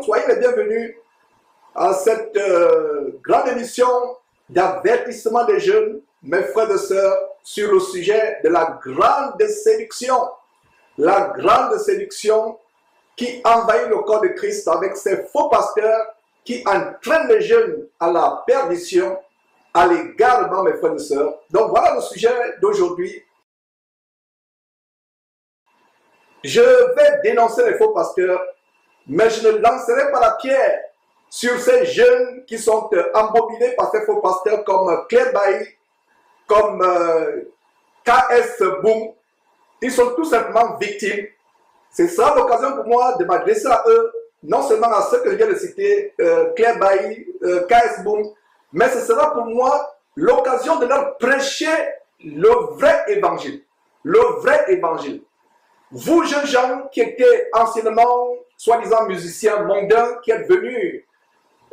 Soyez les bienvenus à cette grande émission d'avertissement des jeunes, mes frères et sœurs, sur le sujet de la grande séduction. La grande séduction qui envahit le corps de Christ avec ses faux pasteurs qui entraînent les jeunes à la perdition, à l'égarement, mes frères et sœurs. Donc voilà le sujet d'aujourd'hui. Je vais dénoncer les faux pasteurs, mais je ne lancerai pas la pierre sur ces jeunes qui sont embobinés par ces faux pasteurs comme Claire Bailly, comme KS Boom. Ils sont tout simplement victimes. Ce sera l'occasion pour moi de m'adresser à eux, non seulement à ceux que je viens de citer, Claire Bailly, KS Boom, mais ce sera pour moi l'occasion de leur prêcher le vrai évangile. Le vrai évangile. Vous, jeunes gens qui étaient anciennement, soi-disant musiciens mondains, qui êtes venus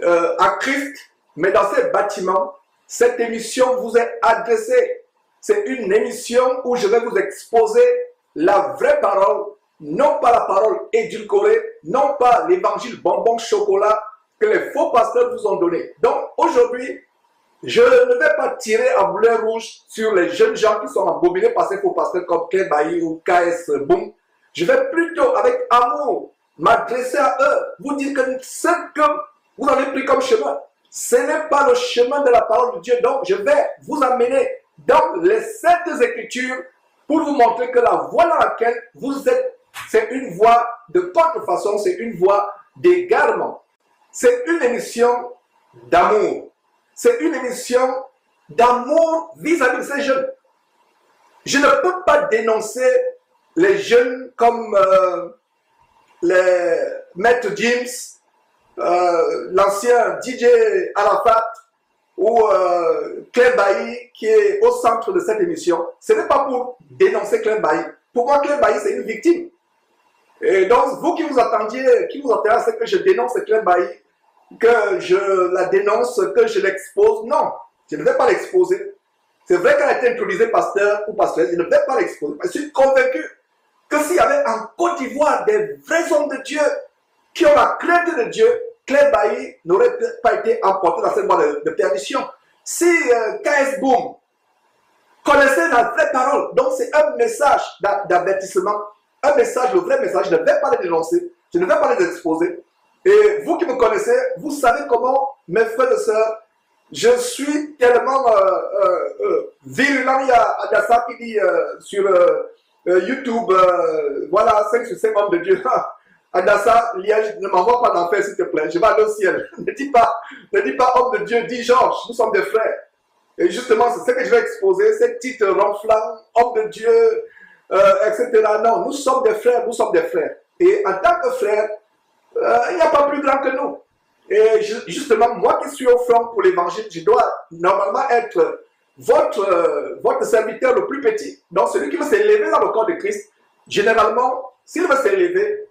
à Christ, mais dans ces bâtiments, cette émission vous est adressée. C'est une émission où je vais vous exposer la vraie parole, non pas la parole édulcorée, non pas l'évangile bonbon chocolat que les faux pasteurs vous ont donné. Donc aujourd'hui, je ne vais pas tirer à boulet rouge sur les jeunes gens qui sont embobinés par ces faux pasteurs comme Claire Bailly ou KS Boom. Je vais plutôt, avec amour, m'adresser à eux, vous dire que ce que vous avez pris comme chemin, ce n'est pas le chemin de la parole de Dieu. Donc, je vais vous amener dans les Saintes Écritures pour vous montrer que la voie dans laquelle vous êtes, c'est une voie de contrefaçon, c'est une voie d'égarement. C'est une émission d'amour. C'est une émission d'amour vis-à-vis de ces jeunes. Je ne peux pas dénoncer les jeunes comme les Maître James, l'ancien DJ Arafat ou Claire Bailly qui est au centre de cette émission. Ce n'est pas pour dénoncer Claire Bailly. Pour moi, Claire Bailly, c'est une victime. Et donc, vous qui vous attendiez à ce que je dénonce Claire Bailly, que je la dénonce, que je l'expose, non, je ne vais pas l'exposer. C'est vrai qu'elle a été introduisée pasteur ou pasteuresse, je ne vais pas l'exposer. Je suis convaincu que s'il y avait en Côte d'Ivoire des vrais hommes de Dieu qui ont la crainte de Dieu, Claire Bailly n'aurait pas été emportée dans cette voie de perdition. Si KS Boom connaissait la vraie parole, donc c'est un message d'avertissement, un message, le vrai message, je ne vais pas les dénoncer, je ne vais pas les exposer. Et vous qui me connaissez, vous savez comment, mes frères et sœurs, je suis tellement virulent. Il y a Adassa qui dit sur YouTube, voilà, 5 sur 5 hommes de Dieu. Adassa, Liège, ne m'envoie pas d'enfer s'il te plaît, je vais aller au ciel. Ne dis pas homme de Dieu, dis Georges, nous sommes des frères. Et justement, c'est ce que je vais exposer, ces titres ronflants, homme de Dieu, etc. Non, nous sommes des frères, nous sommes des frères. Et en tant que frères, il n'y a pas plus grand que nous. Et justement, moi qui suis au front pour l'évangile, je dois normalement être votre serviteur le plus petit. Donc celui qui veut s'élever dans le corps de Christ, généralement, s'il veut s'élever,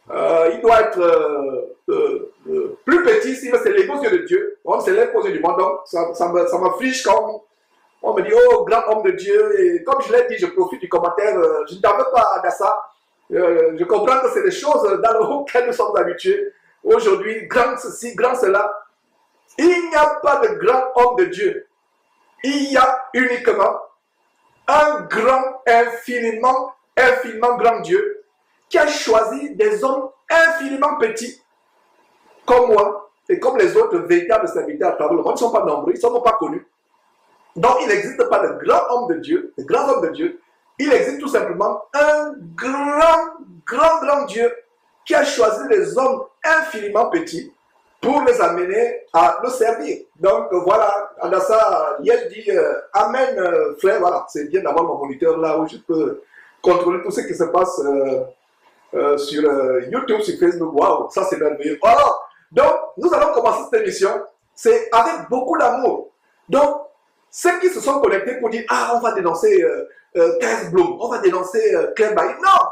il doit être plus petit s'il veut s'élever aux yeux de Dieu. On s'élève aux yeux du monde, donc ça m'afflige quand on me dit, oh, grand homme de Dieu. Et comme je l'ai dit, je profite du commentaire, je ne t'en veux pas à ça. Je comprends que c'est des choses dans lesquelles nous sommes habitués. Aujourd'hui, grand ceci, grand cela. Il n'y a pas de grand homme de Dieu. Il y a uniquement un grand, infiniment grand Dieu qui a choisi des hommes infiniment petits, comme moi et comme les autres véritables serviteurs à travers le monde. Ils ne sont pas nombreux, ils ne sont pas connus. Donc, il n'existe pas de grand homme de Dieu, de grands hommes de Dieu. Il existe tout simplement un grand Dieu qui a choisi les hommes infiniment petits pour les amener à le servir. Donc voilà, Adassa, hier dit Amen, frère. Voilà, c'est bien d'avoir mon moniteur là où je peux contrôler tout ce qui se passe sur YouTube, sur Facebook. Waouh, ça c'est merveilleux. Voilà. Donc, nous allons commencer cette émission. C'est avec beaucoup d'amour. Donc, ceux qui se sont connectés pour dire, ah, on va dénoncer KS Bloom, on va dénoncer Claire Bailly. Non,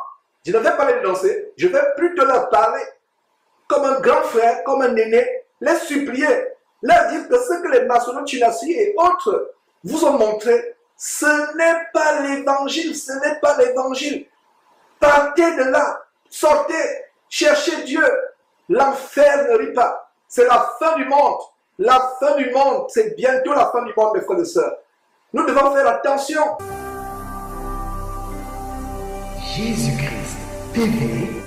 je ne vais pas les dénoncer. Je vais plutôt leur parler comme un grand frère, comme un aîné, les supplier, leur dire que ce que les nationaux Tunasi et autres vous ont montré, ce n'est pas l'évangile, ce n'est pas l'évangile. Partez de là, sortez, cherchez Dieu, L'enfer ne rit pas. C'est la fin du monde. La fin du monde, c'est bientôt la fin du monde, mes frères et sœurs. Nous devons faire attention. Jésus-Christ TV,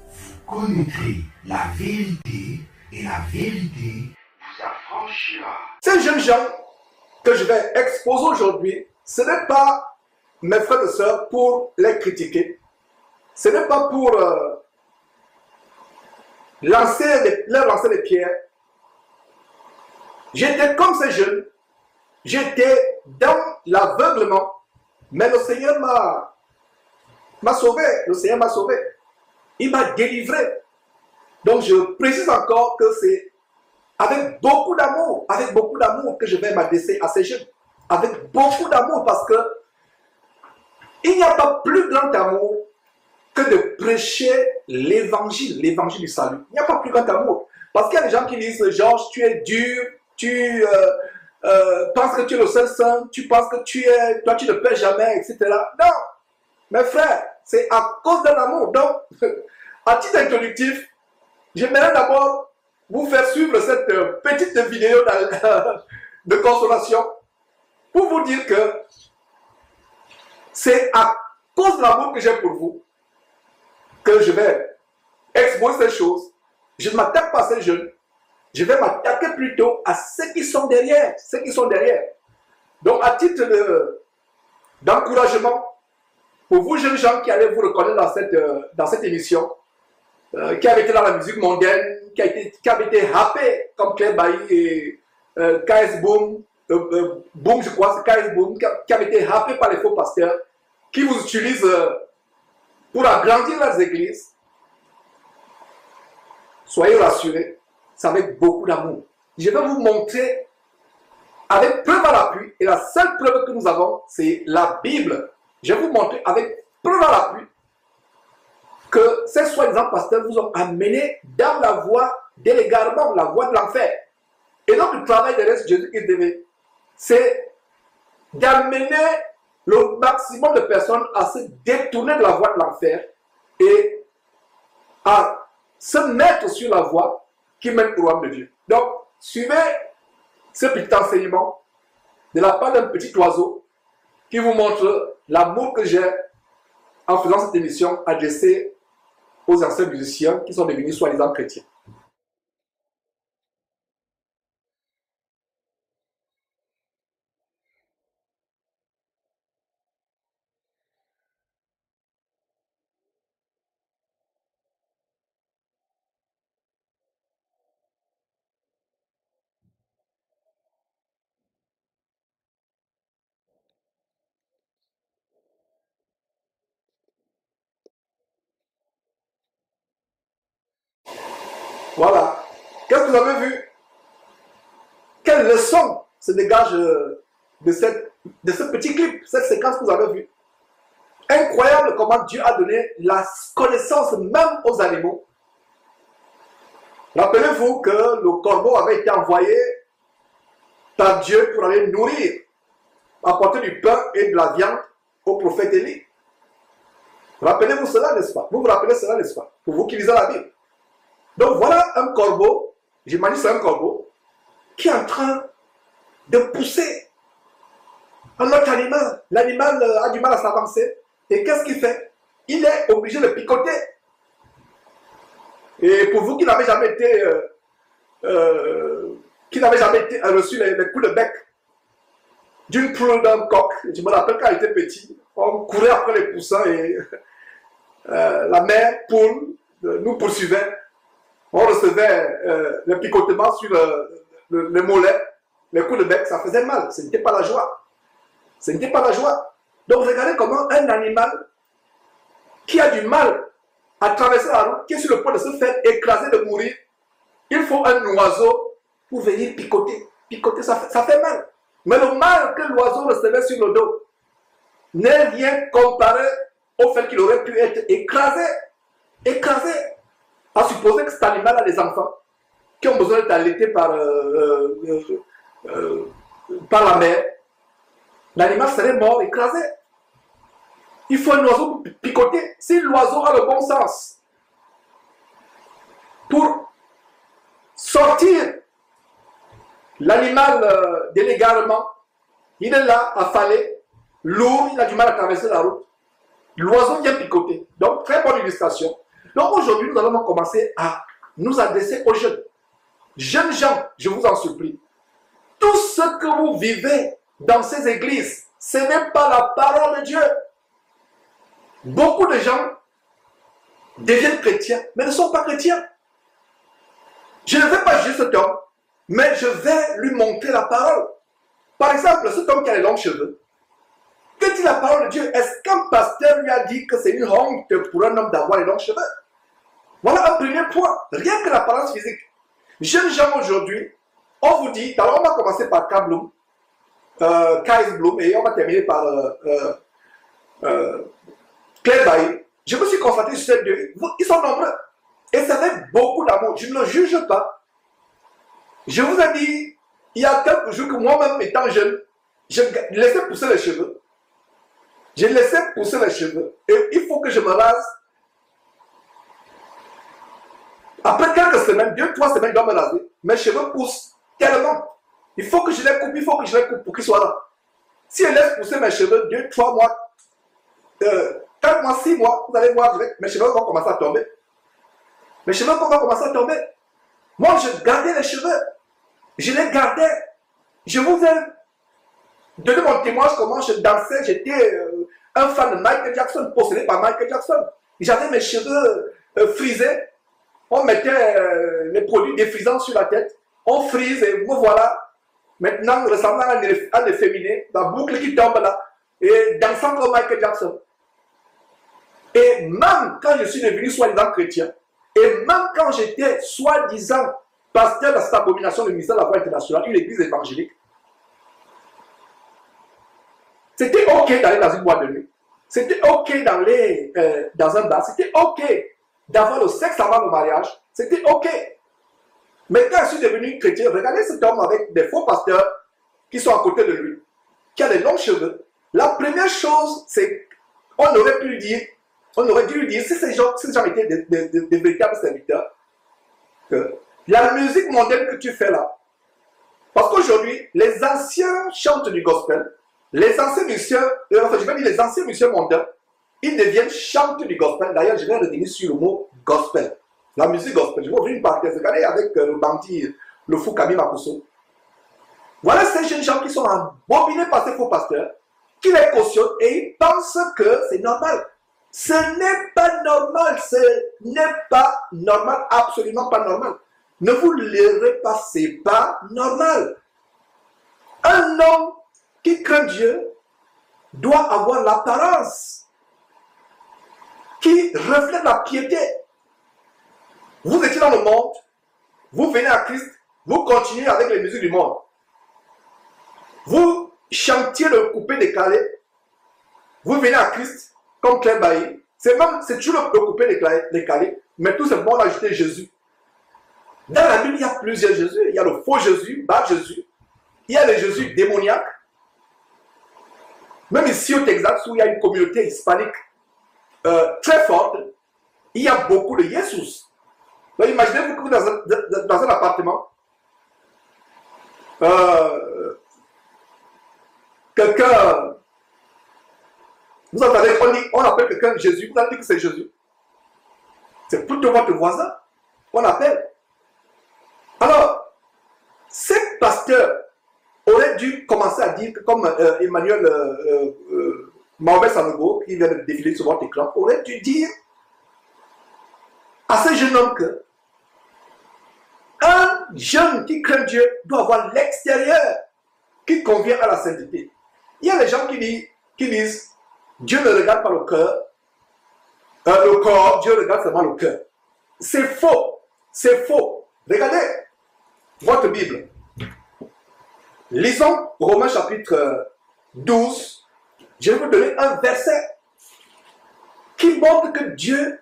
vous connaîtrez la vérité et la vérité vous affranchira. Ces jeunes gens que je vais exposer aujourd'hui, ce n'est pas, mes frères et sœurs, pour les critiquer. Ce n'est pas pour leur lancer des pierres. J'étais comme ces jeunes. J'étais dans l'aveuglement. Mais le Seigneur m'a sauvé. Le Seigneur m'a sauvé. Il m'a délivré. Donc je précise encore que c'est avec beaucoup d'amour que je vais m'adresser à ces jeunes. Avec beaucoup d'amour, parce que il n'y a pas plus grand amour que de prêcher l'évangile du salut. Il n'y a pas plus grand amour. Parce qu'il y a des gens qui disent, Georges, tu es dur, tu penses que tu es le seul saint, tu penses que toi tu ne paies jamais, etc. Non, mes frères, c'est à cause de l'amour. Donc, à titre introductif, j'aimerais d'abord vous faire suivre cette petite vidéo de consolation pour vous dire que c'est à cause de l'amour que j'ai pour vous que je vais exposer ces choses. Je ne m'attaque pas à ces jeunes. Je vais m'attaquer plutôt à ceux qui sont derrière. Ceux qui sont derrière. Donc, à titre d'encouragement, pour vous jeunes gens qui allez vous reconnaître dans cette émission, qui avait été dans la musique mondaine, qui avait été happé comme Claire Bailly et KS Boom, Boom je crois, c'est KS Boom, qui avait été happé par les faux pasteurs, qui vous utilisent pour agrandir leurs églises. Soyez rassurés, c'est avec beaucoup d'amour. Je vais vous montrer avec preuve à l'appui, et la seule preuve que nous avons, c'est la Bible. Je vais vous montrer avec preuve à l'appui que ces soi-disant pasteurs vous ont amené dans la voie de l'égarement, la voie de l'enfer. Et donc le travail de Jésus-Christ, c'est d'amener le maximum de personnes à se détourner de la voie de l'enfer et à se mettre sur la voie qui mène au royaume de Dieu. Donc, suivez ce petit enseignement de la part d'un petit oiseau qui vous montre l'amour que j'ai en faisant cette émission adressée aux anciens musiciens qui sont devenus soi-disant chrétiens. Voilà. Qu'est-ce que vous avez vu? Quelle leçon se dégage de ce petit clip, cette séquence que vous avez vue? Incroyable comment Dieu a donné la connaissance même aux animaux. Rappelez-vous que le corbeau avait été envoyé par Dieu pour aller nourrir, apporter du pain et de la viande au prophète Élie. Rappelez-vous cela, n'est-ce pas? Vous vous rappelez cela, n'est-ce pas? Pour vous qui lisez la Bible. Donc voilà un corbeau, j'imagine c'est un corbeau, qui est en train de pousser un autre animal. L'animal a du mal à s'avancer. Et qu'est-ce qu'il fait? Il est obligé de picoter. Et pour vous qui n'avez jamais été, reçu les coups de bec d'une poule, d'un coq, je me rappelle quand j'étais petit, on courait après les poussins et la mère poule nous poursuivait. On recevait le picotement sur le mollet, les coups de bec, ça faisait mal. Ce n'était pas la joie. Ce n'était pas la joie. Donc regardez comment un animal qui a du mal à traverser la route, qui est sur le point de se faire écraser, de mourir, il faut un oiseau pour venir picoter. Picoter, ça fait mal. Mais le mal que l'oiseau recevait sur le dos n'est rien comparé au fait qu'il aurait pu être écrasé. Écrasé. À supposer que cet animal a des enfants qui ont besoin d'être allaités par la mère. L'animal serait mort, écrasé. Il faut un oiseau pour picoter. Si l'oiseau a le bon sens, pour sortir l'animal de l'égarement. Il est là, affalé, lourd, il a du mal à traverser la route. L'oiseau vient picoter. Donc, très bonne illustration. Donc, aujourd'hui, nous allons commencer à nous adresser aux jeunes. Jeunes gens, je vous en supplie. Tout ce que vous vivez dans ces églises, ce n'est pas la parole de Dieu. Beaucoup de gens deviennent chrétiens, mais ne sont pas chrétiens. Je ne vais pas juger cet homme, mais je vais lui montrer la parole. Par exemple, cet homme qui a les longs cheveux, que dit la parole de Dieu? Est-ce qu'un pasteur lui a dit que c'est une honte pour un homme d'avoir les longs cheveux? Voilà un premier point. Rien que l'apparence physique. Jeunes gens aujourd'hui, on vous dit, alors on va commencer par K. Bloom, K.S. Bloom, et on va terminer par Claire Bailly. Je me suis concentré sur ces deux. Ils sont nombreux. Et c'est avec beaucoup d'amour. Je ne le juge pas. Je vous ai dit, il y a quelques jours que moi-même, étant jeune, je laissais pousser les cheveux. Je laissais pousser les cheveux. Et il faut que je me rase. Après quelques semaines, 2-3 semaines, je dois me raser. Mes cheveux poussent tellement. Il faut que je les coupe, il faut que je les coupe pour qu'ils soient là. Si je laisse pousser mes cheveux 2-3 mois, 4 mois, 6 mois, vous allez voir, mes cheveux vont commencer à tomber. Mes cheveux vont commencer à tomber. Moi, je gardais les cheveux. Je les gardais. Je vous ai donné mon témoignage comment je dansais. J'étais un fan de Michael Jackson, possédé par Michael Jackson. J'avais mes cheveux frisés. On mettait les produits défrisants sur la tête. On frise et me voilà. Maintenant, ressemblant à un efféminé, la boucle qui tombe là. Et dansant comme Michael Jackson. Et même quand je suis devenu soi-disant chrétien, et même quand j'étais soi-disant pasteur de cette abomination du ministère de la Voix internationale, une église évangélique, c'était ok d'aller dans une boîte de nuit. C'était ok d'aller dans un bar. C'était ok d'avoir le sexe avant le mariage. C'était ok. Mais quand je suis devenu chrétien, regardez cet homme avec des faux pasteurs qui sont à côté de lui, qui a des longs cheveux. La première chose, c'est qu'on aurait pu lui dire, on aurait dû lui dire, si ces gens étaient des véritables serviteurs, que la musique mondaine que tu fais là, parce qu'aujourd'hui, les anciens chantent du gospel, les anciens musiciens, enfin je vais dire les anciens musiciens mondains, ils deviennent chanteurs du gospel. D'ailleurs, je vais revenir sur le mot gospel. La musique gospel. Je vais ouvrir une parenthèse. Regardez avec le bandit, le fou Camille Makosso. Voilà ces jeunes gens qui sont embobinés par ces faux pasteurs, qui les cautionnent et ils pensent que c'est normal. Ce n'est pas normal. Ce n'est pas normal. Absolument pas normal. Ne vous leurrez pas. C'est pas normal. Un homme qui craint Dieu doit avoir l'apparence qui reflète la piété. Vous étiez dans le monde, vous venez à Christ, vous continuez avec les musiques du monde. Vous chantiez le coupé décalé, vous venez à Christ, comme Claire Bailly. C'est toujours le coupé décalé, mais tout simplement on a ajouté Jésus. Dans la Bible, il y a plusieurs Jésus. Il y a le faux Jésus, bas Jésus. Il y a le Jésus démoniaque. Même ici au Texas, où il y a une communauté hispanique très forte, il y a beaucoup de Jésus. Donc imaginez-vous que vous dans un appartement, quelqu'un, vous entendez, on appelle quelqu'un Jésus, vous allez dire que c'est Jésus. C'est plutôt votre voisin, on appelle. Alors, ces pasteurs auraient dû commencer à dire que comme Emmanuel Mahomet Sanogo, qui vient de défiler sur votre écran, aurait dû dire à ce jeune homme que un jeune qui craint Dieu doit avoir l'extérieur qui convient à la sainteté. Il y a des gens qui disent Dieu ne regarde pas le cœur, le corps, Dieu regarde seulement le cœur. C'est faux, c'est faux. Regardez votre Bible. Lisons Romains chapitre 12. Je vais vous donner un verset qui montre que Dieu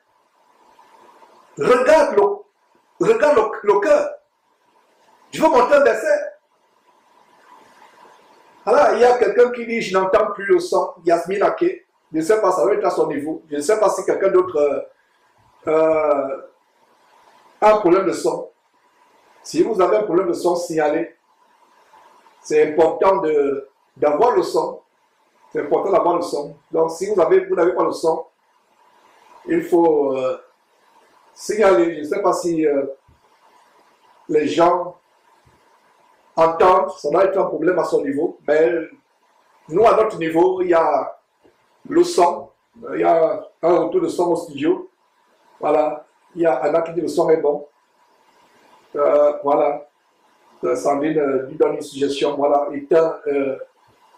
regarde le cœur. Je vais vous montrer un verset. Alors, il y a quelqu'un qui dit, je n'entends plus le son. Yasmine Ake. Je ne sais pas, ça va être à son niveau. Je ne sais pas si quelqu'un d'autre a un problème de son, si vous avez un problème de son, signalez. C'est important d'avoir le son. C'est important d'avoir le son. Donc, si vous n'avez pas le son, il faut signaler. Je ne sais pas si les gens entendent. Ça doit être un problème à son niveau. Mais nous, à notre niveau, il y a le son. Il y a un retour de son au studio. Voilà. Il y a Anna qui dit le son est bon. Voilà. Sandrine lui donne une suggestion. Voilà. Éteint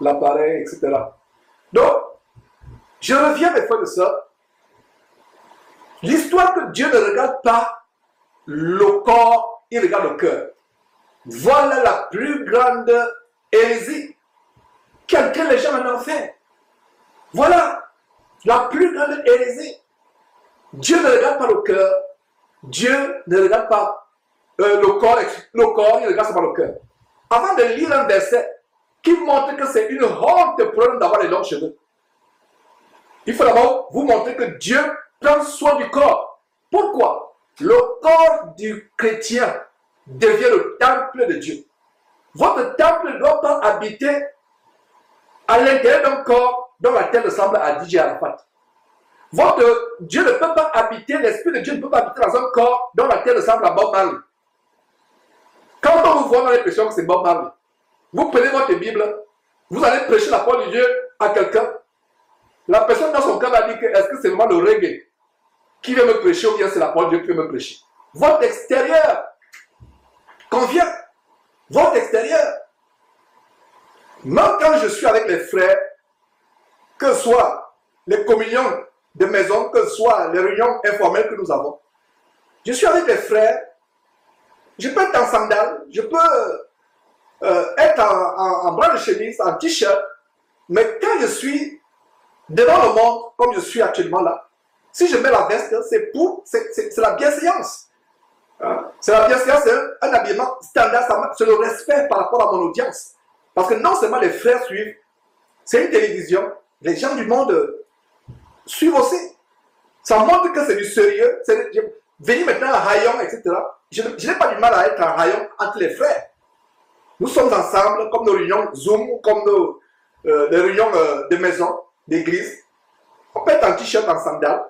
l'appareil, etc. Donc, je reviens mes frères et sœurs. L'histoire que Dieu ne regarde pas le corps, il regarde le cœur. Voilà la plus grande hérésie que les gens en ont fait. Voilà la plus grande hérésie. Dieu ne regarde pas le cœur. Dieu ne regarde pas le corps, il regarde seulement le cœur. Avant de lire un verset qui montre que c'est une honte pour nous d'avoir les longs cheveux, il faut d'abord vous montrer que Dieu prend soin du corps. Pourquoi? Le corps du chrétien devient le temple de Dieu. Votre temple ne doit pas habiter à l'intérieur d'un corps dont la terre ressemble à DJ Arafat. Votre Dieu ne peut pas habiter, l'Esprit de Dieu ne peut pas habiter dans un corps dont la terre ressemble à Bob Marley. Quand on vous voit, on a l'impression que c'est Bob Marley. Vous prenez votre Bible, vous allez prêcher la parole de Dieu à quelqu'un. La personne dans son cœur va dire que est-ce que c'est vraiment le reggae qui vient me prêcher ou bien c'est la parole de Dieu qui vient me prêcher. Votre extérieur convient. Votre extérieur. Même quand je suis avec les frères, que ce soit les communions de maison, que ce soit les réunions informelles que nous avons, je suis avec les frères, je peux être en sandales, je peux être en bras de chemise, en t-shirt, mais quand je suis devant le monde, comme je suis actuellement là, si je mets la veste, c'est la bienséance. Hein? C'est la bienséance, c'est un habillement standard, c'est le respect par rapport à mon audience. Parce que non seulement les frères suivent, c'est une télévision, les gens du monde suivent aussi. Ça montre que c'est du sérieux. Venir maintenant à Hayon, etc. Je n'ai pas du mal à être en Hayon entre les frères. Nous sommes ensemble, comme nos réunions Zoom, comme les réunions de maison, d'église. On peut être en t-shirt, en sandales,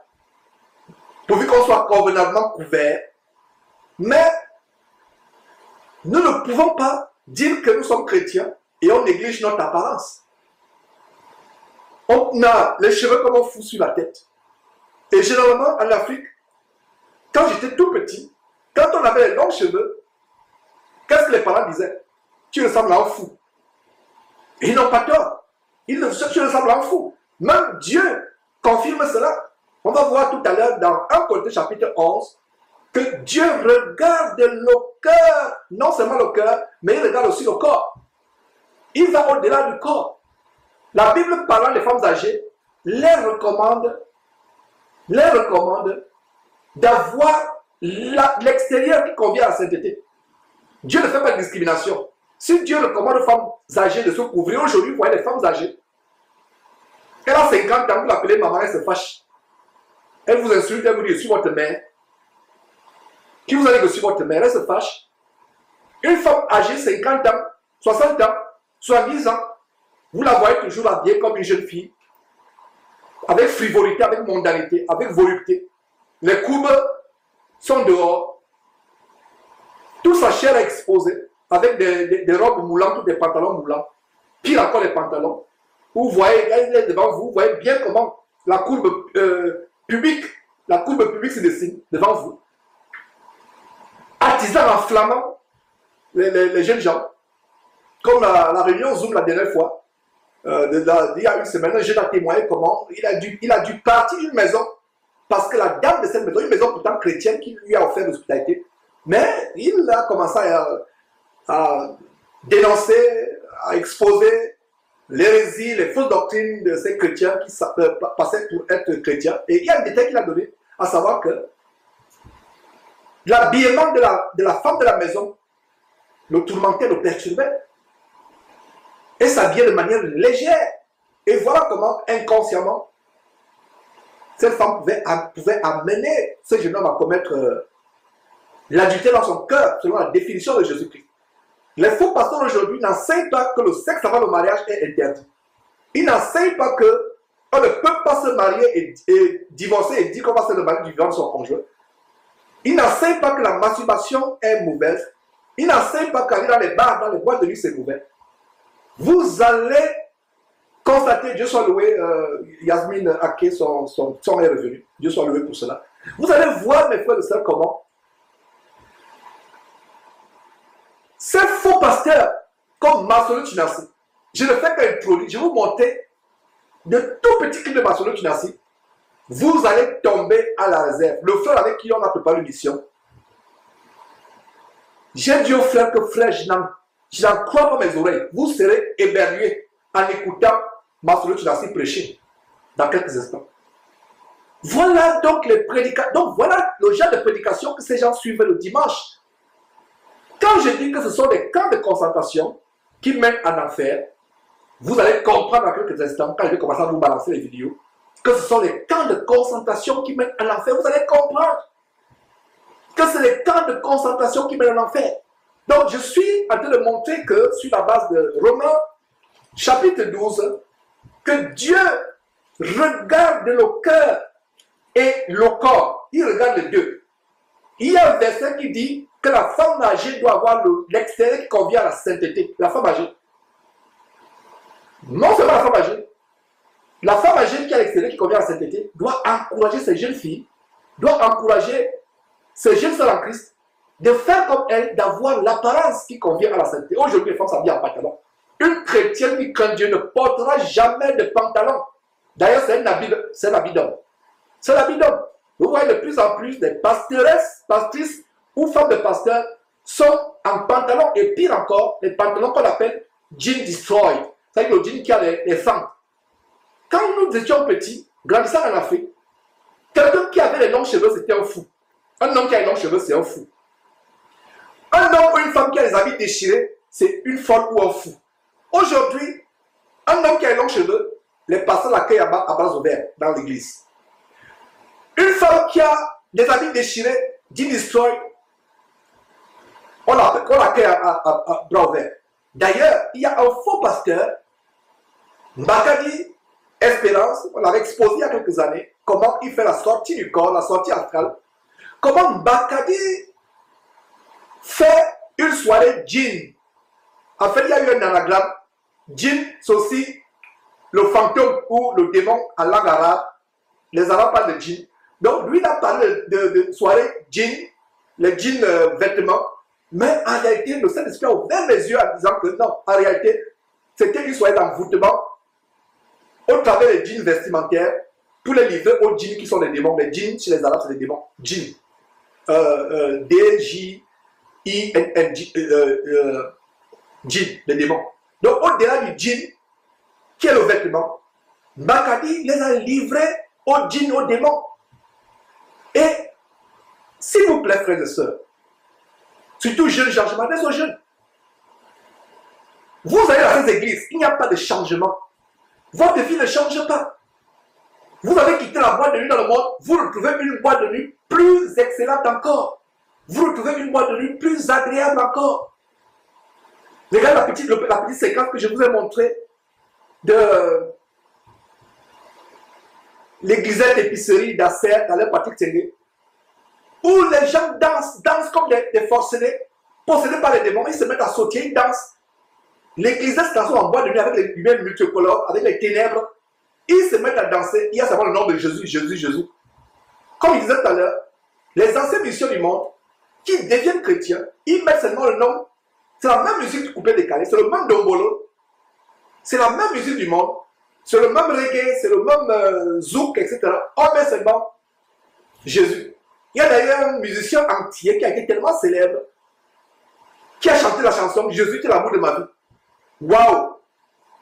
pourvu qu'on soit convenablement couvert. Mais nous ne pouvons pas dire que nous sommes chrétiens et on néglige notre apparence. On a les cheveux comme on fout sur la tête. Et généralement, en Afrique, quand j'étais tout petit, quand on avait les longs cheveux, qu'est-ce que les parents disaient? Tu ressembles à un fou. Et ils n'ont pas tort. Tu ressembles à un fou. Même Dieu confirme cela. On va voir tout à l'heure dans 1 Corinthiens chapitre 11 que Dieu regarde le cœur, non seulement le cœur, mais il regarde aussi le corps. Il va au-delà du corps. La Bible parlant des femmes âgées les recommande d'avoir l'extérieur qui convient à la sainteté. Dieu ne fait pas de discrimination. Si Dieu recommande aux femmes âgées de se couvrir, aujourd'hui, vous voyez les femmes âgées. Elle a 50 ans, vous l'appelez maman, elle se fâche. Elle vous insulte, elle vous dit, je suis votre mère. Qui vous a dit que je suis votre mère? Elle se fâche. Une femme âgée, 50 ans, 60 ans, 70 ans, vous la voyez toujours habillée comme une jeune fille, avec frivolité, avec mondanité, avec volupté. Les courbes sont dehors. Toute sa chair est exposée, avec des robes moulantes ou des pantalons moulants. Pire encore les pantalons. Vous voyez, elle est devant vous, vous voyez bien comment la courbe pubique se dessine devant vous. Attisant, enflammant les jeunes gens. Comme la réunion Zoom la dernière fois, il y a une semaine, un jeune a témoigné comment il a dû partir d'une maison parce que la dame de cette maison, une maison pourtant chrétienne qui lui a offert l'hospitalité, mais il a commencé à dénoncer, à exposer l'hérésie, les fausses doctrines de ces chrétiens qui passaient pour être chrétiens. Et il y a un détail qu'il a donné, à savoir que l'habillement de la femme de la maison le tourmentait, le perturbait. Et s'habillait de manière légère. Et voilà comment, inconsciemment, cette femme pouvait amener ce jeune homme à commettre l'adultère dans son cœur, selon la définition de Jésus-Christ. Les faux pasteurs aujourd'hui n'enseignent pas que le sexe avant le mariage est interdit. Ils n'enseignent pas qu'on ne peut pas se marier et divorcer et dire qu'on va se marier du vivant de son conjoint. Ils n'enseignent pas que la masturbation est mauvaise. Ils n'enseignent pas qu'aller dans les bars, dans les boîtes de nuit, c'est mauvais. Vous allez constater, Dieu soit loué, Yasmine Ake, son est revenu. Dieu soit loué pour cela. Vous allez voir, mes frères et sœurs, comment ces faux pasteurs, comme Marcelo Tunassi, je ne fais qu'introduire, je vais vous montrer de tout petits clips de Marcelo Tunassi. Vous allez tomber à la réserve. Le frère avec qui on a préparé l'émission, j'ai dit au frère que frère, je n'en crois pas mes oreilles. Vous serez éberlués en écoutant Marcelo Tunassi prêcher dans quelques instants. Voilà donc les prédicateurs. Donc voilà le genre de prédication que ces gens suivent le dimanche. Quand je dis que ce sont des camps de concentration qui mènent en enfer, vous allez comprendre dans quelques instants, quand je vais commencer à vous balancer les vidéos, que ce sont les camps de concentration qui mènent en enfer. Vous allez comprendre que c'est les camps de concentration qui mènent en enfer. Donc je suis en train de montrer que, sur la base de Romains, chapitre 12, que Dieu regarde le cœur et le corps. Il regarde les deux. Il y a un verset qui dit que la femme âgée doit avoir l'extérieur qui convient à la sainteté. La femme âgée. Non seulement la femme âgée qui a l'extérieur qui convient à la sainteté doit encourager ces jeunes filles, doit encourager ces jeunes sœurs en Christ de faire comme elle, d'avoir l'apparence qui convient à la sainteté. Aujourd'hui, les femmes s'habillent en pantalon. Une chrétienne qui craint Dieu ne portera jamais de pantalon. D'ailleurs, c'est un habit d'homme. C'est l'habit d'homme. Vous voyez de plus en plus des pasteuresses, pastrices ou femmes de pasteurs sont en pantalon, et pire encore, les pantalons qu'on appelle jean destroy. C'est-à-dire le jean qui a les fentes. Quand nous étions petits, grandissant en Afrique, quelqu'un qui avait les longs cheveux, c'était un fou. Un homme qui a les longs cheveux, c'est un fou. Un homme ou une femme qui a les habits déchirés, c'est une folle ou un fou. Aujourd'hui, un homme qui a les longs cheveux, les pasteurs l'accueillent à bras ouverts dans l'église. Une femme qui a des habits déchirés, jean destroy, on l'accueille à bras ouverts. D'ailleurs, il y a un faux pasteur, Mbakadi Espérance, on l'avait exposé il y a quelques années, comment il fait la sortie du corps, la sortie astrale. Comment Mbakadi fait une soirée djinn. En fait, il y a eu un anagramme. Djinn, c'est aussi le fantôme ou le démon en langue arabe. Les arabes parlent de djinn. Donc, lui, il a parlé de soirée djinn, les djinn vêtements. Mais en réalité, le Saint-Esprit a ouvert les yeux en disant que non, en réalité, c'était une soirée d'envoûtement au travers des djinns vestimentaires pour les livrer aux djinns qui sont des démons. Les djinns, chez les arabes, c'est des démons. Djinn. D-J-I-N-N. Djinn, les démons. Donc, au-delà du djinn, qui est le vêtement, Makadi les a livrés aux djinns, aux démons. Et, s'il vous plaît, frères et sœurs, surtout jeunes gens, je m'adresse aux jeunes. Vous allez dans ces églises, il n'y a pas de changement. Votre vie ne change pas. Vous avez quitté la boîte de nuit dans le monde, vous retrouvez une boîte de nuit plus excellente encore. Vous retrouvez une boîte de nuit plus agréable encore. Regardez la petite séquence que je vous ai montrée de l'église d'épicerie d'Asser dans le Patrick Tsengé, où les gens dansent comme des forcenés, possédés par les démons, ils se mettent à sauter, ils dansent. L'église se transforme en boîte de nuit avec les lumières multicolores, avec les ténèbres. Ils se mettent à danser, il y a seulement le nom de Jésus, Jésus, Jésus. Comme je disais tout à l'heure, les anciens musiciens du monde, qui deviennent chrétiens, ils mettent seulement le nom. C'est la même musique du coupé décalé, c'est le même dombolo, c'est la même musique du monde, c'est le même reggae, c'est le même zouk, etc. On met seulement Jésus. Il y a d'ailleurs un musicien entier qui a été tellement célèbre, qui a chanté la chanson Jésus qui est l'amour de ma vie. Waouh!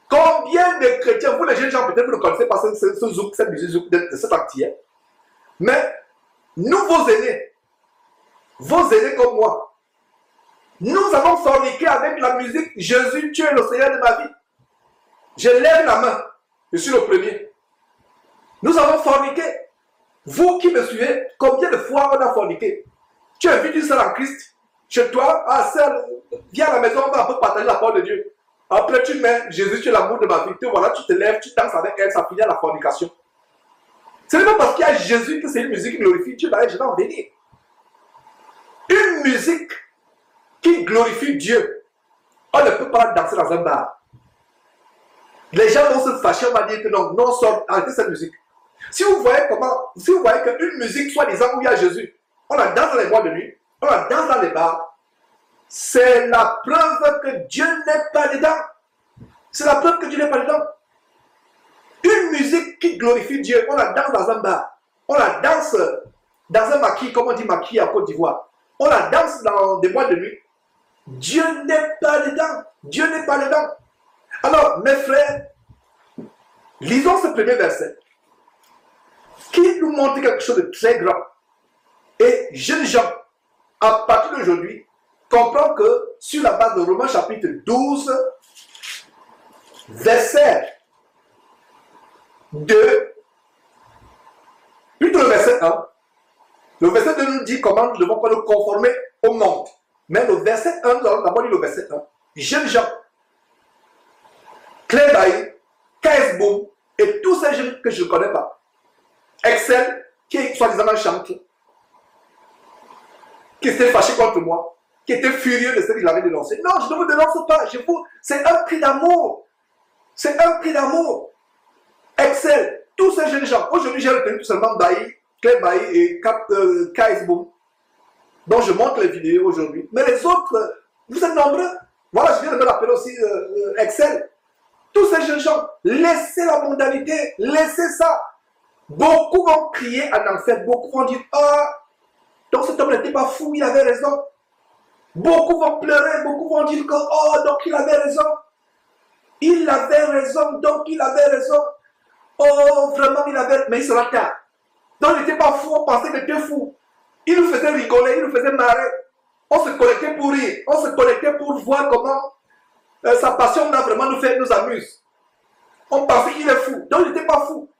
Combien de chrétiens, vous les jeunes gens, peut-être vous ne connaissez pas ce zouk, cette musique zouk de cet entier. Mais nous, vos aînés comme moi, nous avons forniqué avec la musique Jésus, tu es le Seigneur de ma vie. Je lève la main, je suis le premier. Nous avons forniqué. Vous qui me suivez, combien de fois on a forniqué? Tu invites une sœur en Christ chez toi, ah sœur, viens à la maison, on va un peu partager la parole de Dieu. Après, tu mets Jésus, tu es l'amour de ma vie. Voilà, tu te lèves, tu danses avec elle, ça finit à la fornication. Ce n'est pas parce qu'il y a Jésus que c'est une musique qui glorifie Dieu. Là, je vais en venir. Une musique qui glorifie Dieu, on ne peut pas danser dans un bar. Les gens vont se fâcher, on va dire que non, non, sort, arrêtez cette musique. Si vous voyez qu'une musique, soi-disant, où il y a Jésus, on la danse dans les boîtes de nuit, on la danse dans les bars, c'est la preuve que Dieu n'est pas dedans. C'est la preuve que Dieu n'est pas dedans. Une musique qui glorifie Dieu, on la danse dans un bar, on la danse dans un maquis, comme on dit maquis en Côte d'Ivoire, on la danse dans des boîtes de nuit. Dieu n'est pas dedans. Dieu n'est pas dedans. Alors, mes frères, lisons ce premier verset qui nous montre quelque chose de très grand. Et jeunes gens, à partir d'aujourd'hui, comprennent que sur la base de Romains chapitre 12, verset 2, plutôt le verset 1, le verset 2 nous dit comment nous ne devons pas nous conformer au monde. Mais le verset 1, nous allons d'abord lire le verset 1. Jeunes gens, Claire Bailly, KS Boom et tous ces jeunes que je ne connais pas. Excel, qui est soi-disant un chanteur, qui était fâché contre moi, qui était furieux de ce qu'il avait dénoncé. Non, je ne vous dénonce pas. C'est un cri d'amour. C'est un cri d'amour. Excel, tous ces jeunes gens. Aujourd'hui, j'ai retenu tout seulement Bailly, Claire Bailly et KS Boom, dont je montre les vidéos aujourd'hui. Mais les autres, vous êtes nombreux. Voilà, je viens de me rappeler aussi Excel. Tous ces jeunes gens, laissez la mondialité, laissez ça. Beaucoup vont crier en enfer, beaucoup vont dire, ah, donc cet homme n'était pas fou, il avait raison. Beaucoup vont pleurer, beaucoup vont dire que, oh, donc il avait raison. Il avait raison, donc il avait raison. Oh, vraiment, il avait raison, mais il sera tard. Donc il n'était pas fou, on pensait qu'il était fou. Il nous faisait rigoler, il nous faisait marrer. On se connectait pour rire, on se connectait pour voir comment sa passion là vraiment nous amuse. On pensait qu'il est fou, donc il n'était pas fou.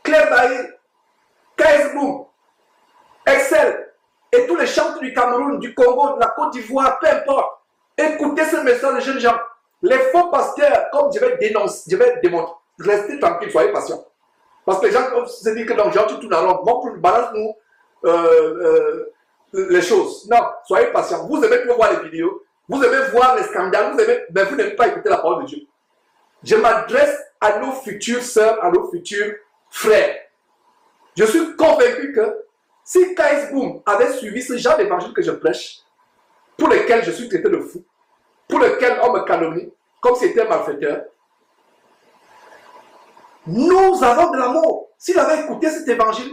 Claire Bailly, KS Boom, Excel et tous les chanteurs du Cameroun, du Congo, de la Côte d'Ivoire, peu importe. Écoutez ce message de jeunes gens. Les faux pasteurs, comme je vais dénoncer, je vais démontrer, restez tranquille, soyez patients. Parce que les gens se disent que dans le genre, tu tournes en rond, bon, balance-nous les choses. Non, soyez patients. Vous aimez voir les vidéos, vous aimez voir les scandales, mais vous n'aimez pas écouter la parole de Dieu. Je m'adresse à nos futures sœurs, à nos futurs frères. Je suis convaincu que si KS Boom avait suivi ce genre d'évangile que je prêche, pour lequel je suis traité de fou, pour lequel on me calomnie, comme si c'était un malfaiteur, nous avons de l'amour. S'il avait écouté cet évangile,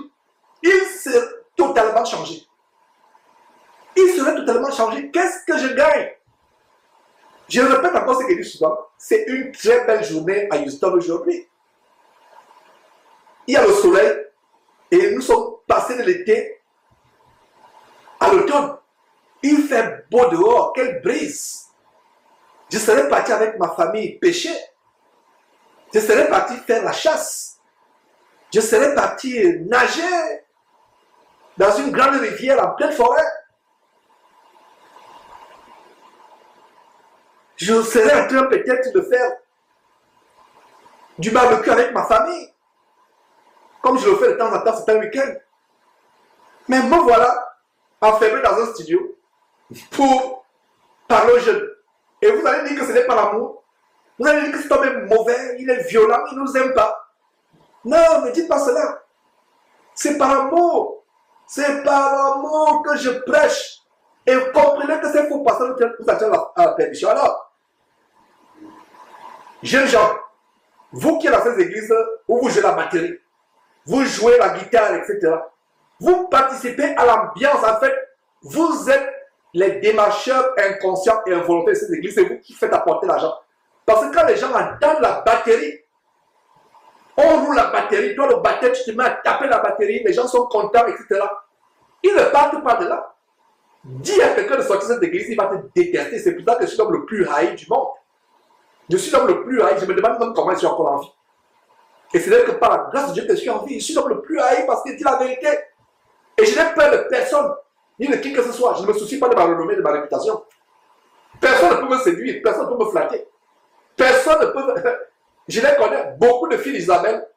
il serait totalement changé. Il serait totalement changé. Qu'est-ce que je gagne? Je répète encore ce que je dis souvent. C'est une très belle journée à Houston aujourd'hui. Il y a le soleil et nous sommes passés de l'été à l'automne. Il fait beau dehors, quelle brise. Je serais parti avec ma famille pêcher. Je serais parti faire la chasse. Je serais parti nager dans une grande rivière en pleine forêt. Je serais en train peut-être de faire du barbecue avec ma famille. Comme je le fais de temps en temps, c'est un week-end. Mais me voilà enfermé dans un studio pour parler aux jeunes. Et vous allez dire que ce n'est pas l'amour. Vous allez dire que cet homme est mauvais, il est violent, il ne nous aime pas. Non, ne dites pas cela. C'est par amour. C'est par amour que je prêche. Et vous comprenez que c'est faux parce que nous attendons à la perdition. Alors, jeunes gens, vous qui êtes dans ces églises où vous jouez la batterie, vous jouez la guitare, etc. Vous participez à l'ambiance. En fait, vous êtes les démarcheurs inconscients et involontaires de ces églises. C'est vous qui faites apporter l'argent. Parce que quand les gens entendent la batterie, on roule la batterie, toi le batteur, tu te mets à taper la batterie, les gens sont contents, etc. Ils ne partent pas de là. Dis à quelqu'un de sortir de cette église, il va te détester. C'est pour ça que je suis l'homme le plus haï du monde. Je suis l'homme le plus haï. Je me demande même comment je suis encore en vie. Et c'est vrai que par la grâce de Dieu que je suis en vie, je suis l'homme le plus haï parce qu'il dit la vérité. Et je n'ai peur de personne. ni de qui que ce soit. Je ne me soucie pas de ma renommée, de ma réputation. Personne ne peut me séduire, personne ne peut me flatter. Personne ne peut... Je les connais. Beaucoup de filles d'Isabelle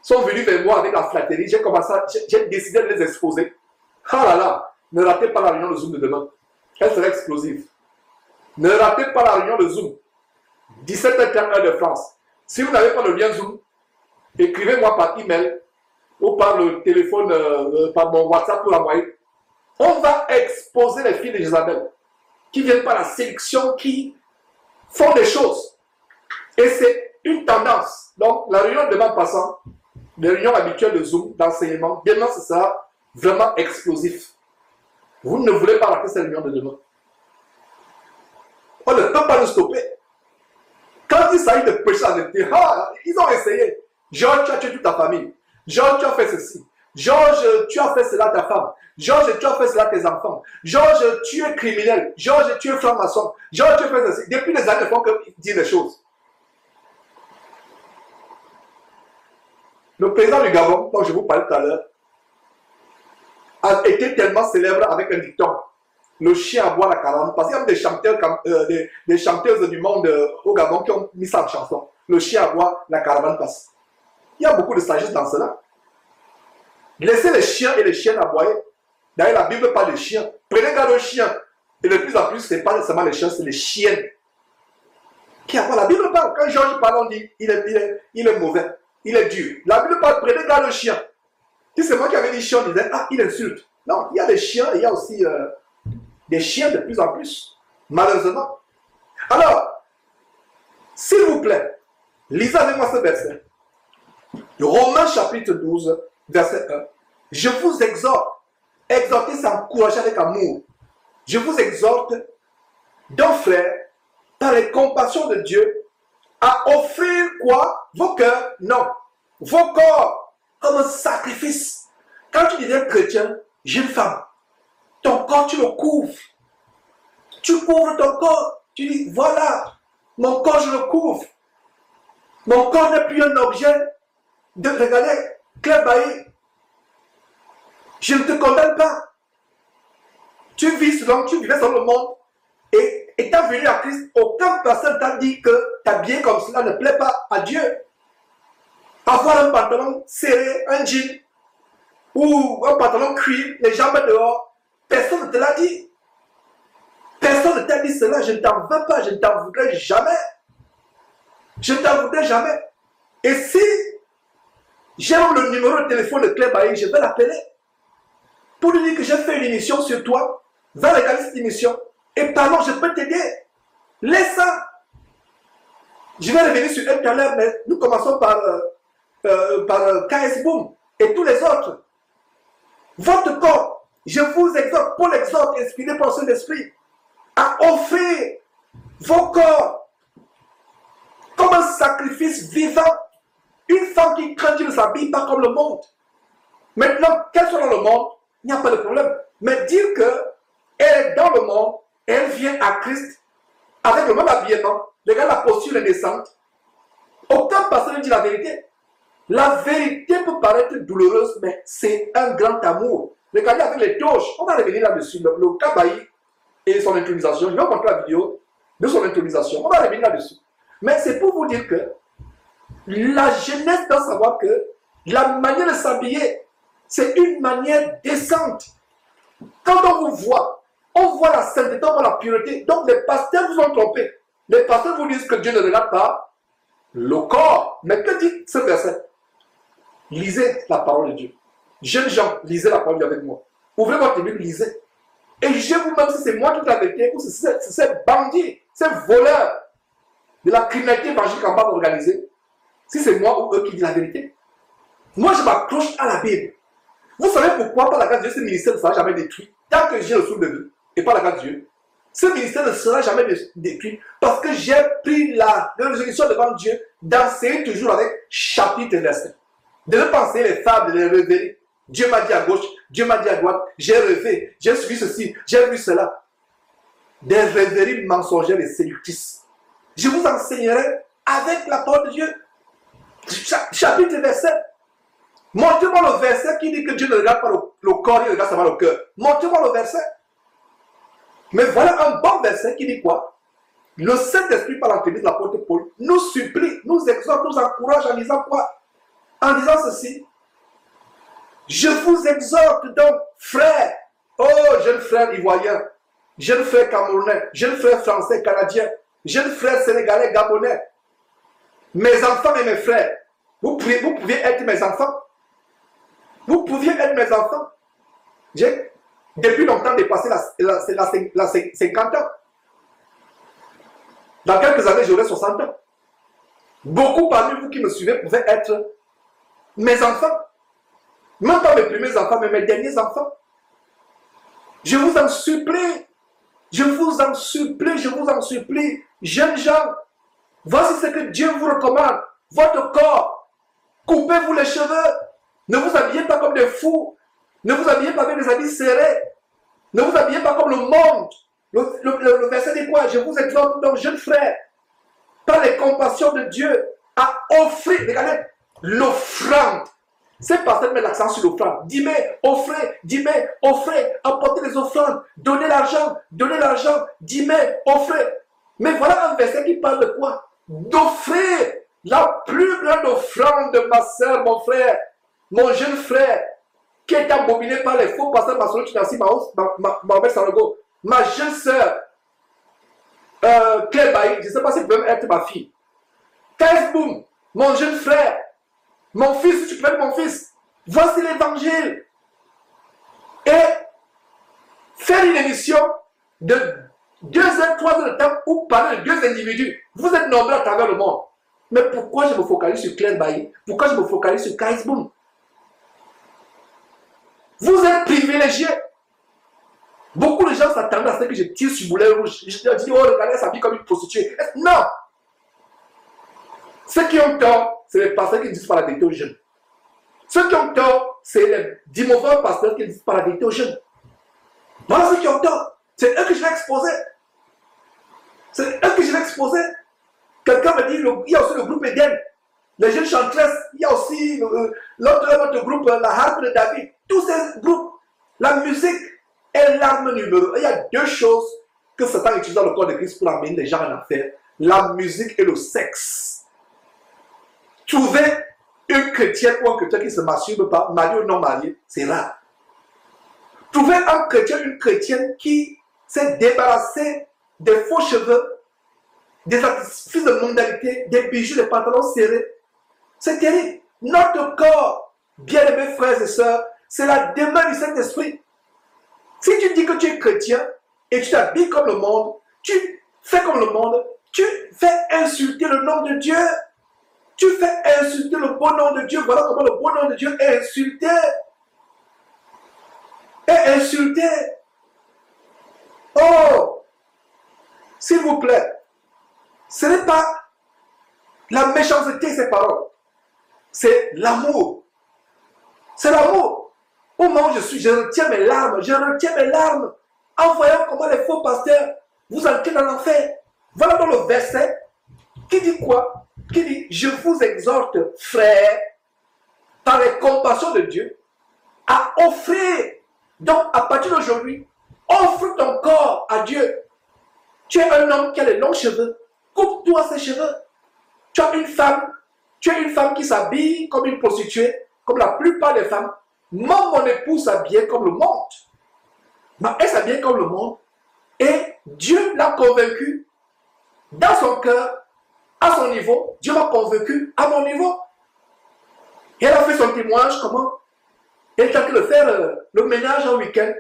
sont venues vers moi avec la flatterie. J'ai commencé, j'ai décidé de les exposer. Ah là là, ne ratez pas la réunion de Zoom de demain. Elle sera explosive. Ne ratez pas la réunion de Zoom. 17h15 heure de France. Si vous n'avez pas le lien Zoom, écrivez-moi par email ou par le téléphone, par mon WhatsApp pour l'envoyer. On va exposer les filles d'Isabelle qui viennent par la sélection, qui font des choses. Et c'est une tendance. Donc, la réunion de demain passant, les réunions habituelles de Zoom, d'enseignement, demain, ce sera vraiment explosif. Vous ne voulez pas rater cette réunion de demain. On ne peut pas nous stopper. Quand il s'agit de prêcher la vérité, ils ont essayé. Georges, tu as tué toute ta famille. Georges, tu as fait ceci. Georges, tu as fait cela à ta femme. Georges, tu as fait cela à tes enfants. Georges, tu es criminel. Georges, tu es franc-maçon. Georges, tu as fait ceci. Depuis des années, il faut qu'ils disent des choses. Le président du Gabon, dont je vous parlais tout à l'heure, a été tellement célèbre avec un dicton. Le chien aboie la caravane. Parce qu'il y a des chanteurs, des chanteuses du monde au Gabon qui ont mis ça en chanson. Le chien aboie, la caravane passe. Il y a beaucoup de sagesse dans cela. Laissez les chiens et les chiennes aboyer. D'ailleurs, la Bible parle des chiens. Prenez garde aux chiens. Et de plus en plus, ce n'est pas seulement les chiens, c'est les chiennes. Qui aboient. La Bible parle. Quand Georges parle, on dit il est mauvais. Il est dur. La Bible parle, prenez garde aux chiens. Si c'est moi qui avais dit chien, on disait, ah, il insulte. Non, il y a des chiens et il y a aussi des chiens de plus en plus. Malheureusement. Alors, s'il vous plaît, lisez avec moi ce verset. Romains chapitre 12, verset 1. Je vous exhorte. Exhorter, c'est encourager avec amour. Je vous exhorte, donc frère, par les compassions de Dieu, à offrir quoi? Vos cœurs? Non. Vos corps comme un sacrifice. Quand tu deviens chrétien, jeune femme, ton corps, tu le couvres. Tu couvres ton corps. Tu dis, voilà, mon corps, je le couvre. Mon corps n'est plus un objet de regarder. Claire Bailly, je ne te condamne pas. Tu vivais dans le monde et étant venu à Christ, aucun personne t'a dit que t'habiller comme cela ne plaît pas à Dieu. Avoir un pantalon serré, un jean ou un pantalon cuir, les jambes dehors, personne ne te l'a dit. Personne ne t'a dit cela, je ne t'en veux pas, je ne t'en voudrais jamais. Je ne t'en voudrais jamais. Et si j'ai le numéro de téléphone de Claire Bailly, je vais l'appeler pour lui dire que j'ai fait une émission sur toi. Va regarder cette émission et pardon, je peux t'aider. Laisse ça. Je vais revenir sur elle tout à l'heure, mais nous commençons par KS Boom et tous les autres. Votre corps, je vous exhorte, Paul exhorte, inspiré par son esprit, à offrir vos corps comme un sacrifice vivant. Une femme qui craint Dieu ne s'habille pas comme le monde. Maintenant, qu'elle soit dans le monde, il n'y a pas de problème. Mais dire qu'elle est dans le monde, elle vient à Christ avec le même habillement, regarde la posture indécente. Aucun pasteur ne dit la vérité. La vérité peut paraître douloureuse, mais c'est un grand amour. Regardez avec les toges, on va revenir là-dessus. Le Kabaï et son intronisation, je vais vous montrer la vidéo de son intronisation. On va revenir là-dessus. Mais c'est pour vous dire que la jeunesse doit savoir que la manière de s'habiller, c'est une manière décente. Quand on vous voit, on voit la sainteté, on voit la pureté. Donc les pasteurs vous ont trompé. Les pasteurs vous disent que Dieu ne regarde pas le corps. Mais que dit ce verset? Lisez la parole de Dieu. Jeunes gens, lisez la parole de Dieu avec moi. Ouvrez votre Bible, lisez. Et jugez-vous même si c'est moi qui dis la vérité ou si c'est ces bandits, ces voleurs de la criminalité évangélique en bas organisée. Si c'est moi ou eux qui disent la vérité. Moi, je m'accroche à la Bible. Vous savez pourquoi, par la grâce de Dieu, ce ministère ne sera jamais détruit. Tant que j'ai le souffle de vie, et par la grâce de Dieu, ce ministère ne sera jamais détruit. Parce que j'ai pris la résolution devant Dieu d'enseigner toujours avec chapitre et verset. De ne penser les fables, de les rêver. Dieu m'a dit à gauche, Dieu m'a dit à droite, j'ai rêvé, j'ai suivi ceci, j'ai vu cela. Des rêveries mensongères et séductrices. Je vous enseignerai avec la parole de Dieu. Chapitre et verset. Montrez-moi le verset qui dit que Dieu ne regarde pas le corps, il regarde seulement le cœur. Montrez-moi le verset. Mais voilà un bon verset qui dit quoi? Le Saint-Esprit, par l'entremise de l'apôtre Paul, nous supplie, nous exhorte, nous encourage en disant quoi? En disant ceci. Je vous exhorte donc, frères, oh jeunes frères ivoiriens, jeunes frères camerounais, jeunes frères français, canadiens, jeunes frères sénégalais, gabonais, mes enfants et mes frères, vous pouviez être mes enfants. Vous pouviez être mes enfants. J'ai depuis longtemps dépassé la 50 ans. Dans quelques années, j'aurai 60 ans. Beaucoup parmi vous qui me suivez pouvaient être mes enfants. Même pas mes premiers enfants, mais mes derniers enfants. Je vous en supplie. Je vous en supplie, je vous en supplie. Jeunes gens, voici ce que Dieu vous recommande. Votre corps, coupez-vous les cheveux. Ne vous habillez pas comme des fous. Ne vous habillez pas avec des habits serrés. Ne vous habillez pas comme le monde. Le verset dit quoi? Je vous exhorte donc, jeunes frères, par les compassions de Dieu, à offrir, regardez, l'offrande. C'est parce qu'elle met l'accent sur l'offrande. Dis-moi, offrez, apportez les offrandes, donnez l'argent, dis-moi, offrez. Mais voilà un verset qui parle de quoi? D'offrir la plus grande offrande de ma soeur, mon frère, mon jeune frère, qui est abominé par les faux pasteurs maçonniques qui n'assistent Mohamed Sanogo, ma jeune soeur, Claire Bailly, je ne sais pas si vous pouvez être ma fille. Boom, mon jeune frère, mon fils, tu peux être mon fils. Voici l'évangile. Et faire une émission de 2 heures, 3 heures de temps où parler de 2 individus. Vous êtes nombreux à travers le monde. Mais pourquoi je me focalise sur Claire Bailly? Pourquoi je me focalise sur Boom? Vous êtes privilégiés. Beaucoup de gens s'attendent à ce que je tire sur boulet rouge. Je leur dis, oh, regardez, ça vit comme une prostituée. Non! Ceux qui ont tort, c'est les pasteurs qui disent pas la vérité aux jeunes. Ceux qui ont tort, c'est les mauvais pasteurs qui disent pas la vérité aux jeunes. Voilà ceux qui ont tort. C'est eux que je vais exposer. C'est eux que je vais exposer. Quelqu'un me dit, il y a aussi le groupe Eden. Les jeunes chantresses, il y a aussi l'autre groupe, la harpe de David. Tous ces groupes, la musique est l'arme numéro 1. Il y a 2 choses que Satan utilise dans le corps de Christ pour amener les gens en enfer. La musique et le sexe. Trouver une chrétienne ou un chrétien qui ne se masturbe pas, marié ou non marié, c'est rare. Trouver un chrétien, une chrétienne qui s'est débarrassé des faux cheveux, des artifices de mondanité, des bijoux, des pantalons serrés, c'est terrible. Notre corps, bien-aimés frères et sœurs, c'est la demeure du Saint-Esprit. Si tu dis que tu es chrétien et tu t'habilles comme le monde, tu fais comme le monde, tu fais insulter le nom de Dieu. Tu fais insulter le bon nom de Dieu. Voilà comment le bon nom de Dieu est insulté. Est insulté. Oh, s'il vous plaît, ce n'est pas la méchanceté, ces paroles. C'est l'amour. C'est l'amour. Au moment où je retiens mes larmes. En voyant comment les faux pasteurs vous entraînent dans l'enfer. Voilà dans le verset qui dit quoi? Qui dit, je vous exhorte, frères, par les compassions de Dieu, à offrir. Donc, à partir d'aujourd'hui, offre ton corps à Dieu. Tu es un homme qui a les longs cheveux. Coupe-toi ses cheveux. Tu as une femme qui s'habille comme une prostituée, comme la plupart des femmes. Moi, mon épouse s'habille comme le monde. Mais elle s'habille comme le monde. Et Dieu l'a convaincu dans son cœur, à son niveau. Dieu m'a convaincu à mon niveau. Et elle a fait son témoignage comment? Elle était en train de faire le ménage un week-end.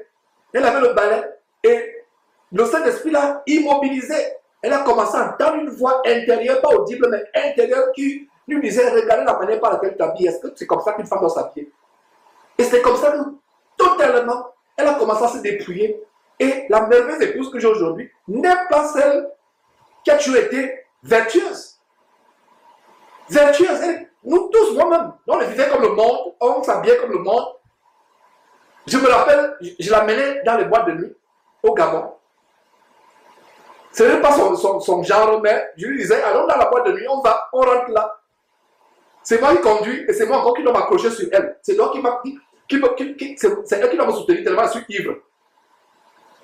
Elle avait le balai. Et le Saint-Esprit l'a immobilisé. Elle a commencé à entendre une voix intérieure, pas audible, mais intérieure, qui lui disait, regardez la manière par laquelle tu t'habilles. Est-ce que c'est comme ça qu'une femme doit s'habiller? Et c'est comme ça que, totalement, elle a commencé à se dépouiller. Et la merveilleuse épouse que j'ai aujourd'hui n'est pas celle qui a toujours été vertueuse. Vertueuse. Nous tous, moi-même, on le vivait comme le monde, on s'habillait comme le monde. Je me rappelle, je l'amenais dans les boîtes de nuit, au Gabon. Ce n'est pas son genre, mais je lui disais, allons dans la boîte de nuit, on va, on rentre là. C'est moi qui conduis et c'est moi encore qui dois m'accrocher sur elle. C'est donc qui m'a dit, c'est elle qui doit me soutenir tellement je suis ivre.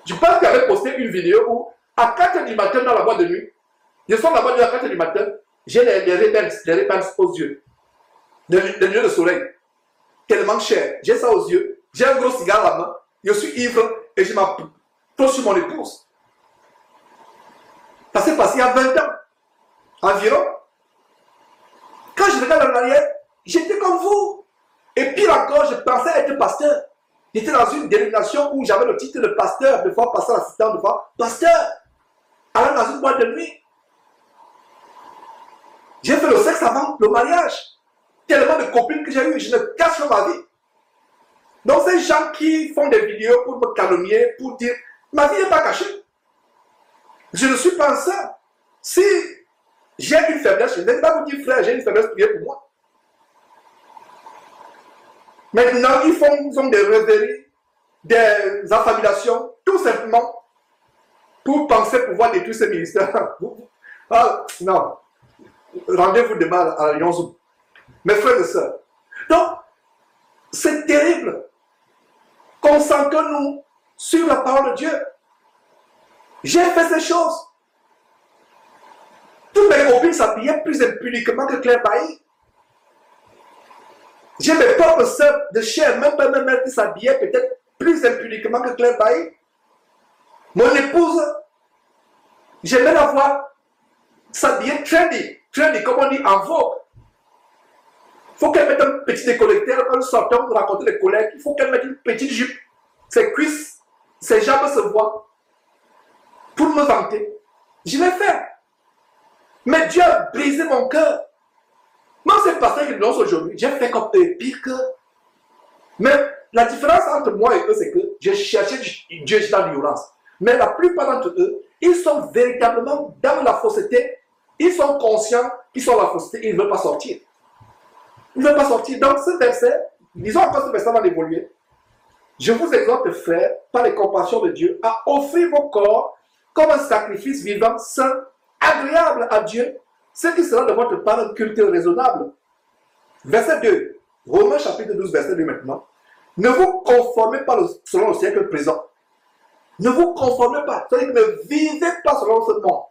Je pense qu'elle avait posté une vidéo où, à 4 h du matin dans la boîte de nuit, je sors de la boîte de nuit à 4 h du matin, j'ai les Ray-Bans aux yeux, les lunettes de soleil, tellement cher. J'ai ça aux yeux, j'ai un gros cigare à la main, je suis ivre et je m'approche sur mon épouse. Ça s'est passé il y a 20 ans, environ. Quand je regarde en arrière, j'étais comme vous. Et pire encore, je pensais être pasteur. J'étais dans une dénomination où j'avais le titre de pasteur, de fois pasteur assistant, de fois pasteur. Alors dans une boîte de nuit. J'ai fait le sexe avant le mariage. Tellement de copines que j'ai eues, je ne cache pas ma vie. Donc ces gens qui font des vidéos pour me calomnier, pour dire, ma vie n'est pas cachée. Je ne suis pas ça. Si j'ai une faiblesse, je ne vais pas vous dire, frère, j'ai une faiblesse, priez pour moi. Maintenant, ils font des rêveries, des affabulations, tout simplement pour penser pouvoir détruire ce ministère. Ah, non. Rendez-vous demain à Lyon Zoom. Mes frères et sœurs. Donc, c'est terrible. Concentrons-nous sur la parole de Dieu. J'ai fait ces choses. Toutes mes copines s'habillaient plus impudiquement que Claire Bailly. J'ai mes propres sœurs de chair, même pas mes mères qui s'habillaient peut-être plus impudiquement que Claire Bailly. Mon épouse, j'aimais la voir s'habiller trendy, comme on dit en vogue. Il faut qu'elle mette un petit décolleté quand nous sortons pour raconter les collègues. Il faut qu'elle mette une petite jupe. Ses cuisses, ses jambes se voient. Pour me vanter. Je l'ai fait. Mais Dieu a brisé mon cœur. Moi, c'est pas ça qu'ils lancent aujourd'hui. J'ai fait comme eux, pire que. Mais la différence entre moi et eux, c'est que j'ai cherché Dieu dans l'ignorance. Mais la plupart d'entre eux, ils sont véritablement dans la fausseté. Ils sont conscients qu'ils sont dans la fausseté. Ils ne veulent pas sortir. Ils ne veulent pas sortir. Donc, ce verset, disons encore ce verset avant d'évoluer. Je vous exhorte, frères, par les compassions de Dieu, à offrir vos corps comme un sacrifice vivant, saint, agréable à Dieu, ce qui sera de votre part un culte raisonnable. Verset 2, Romains chapitre 12, verset 2 maintenant. Ne vous conformez pas selon le siècle présent. Ne vous conformez pas, c'est-à-dire que ne vivez pas selon ce monde.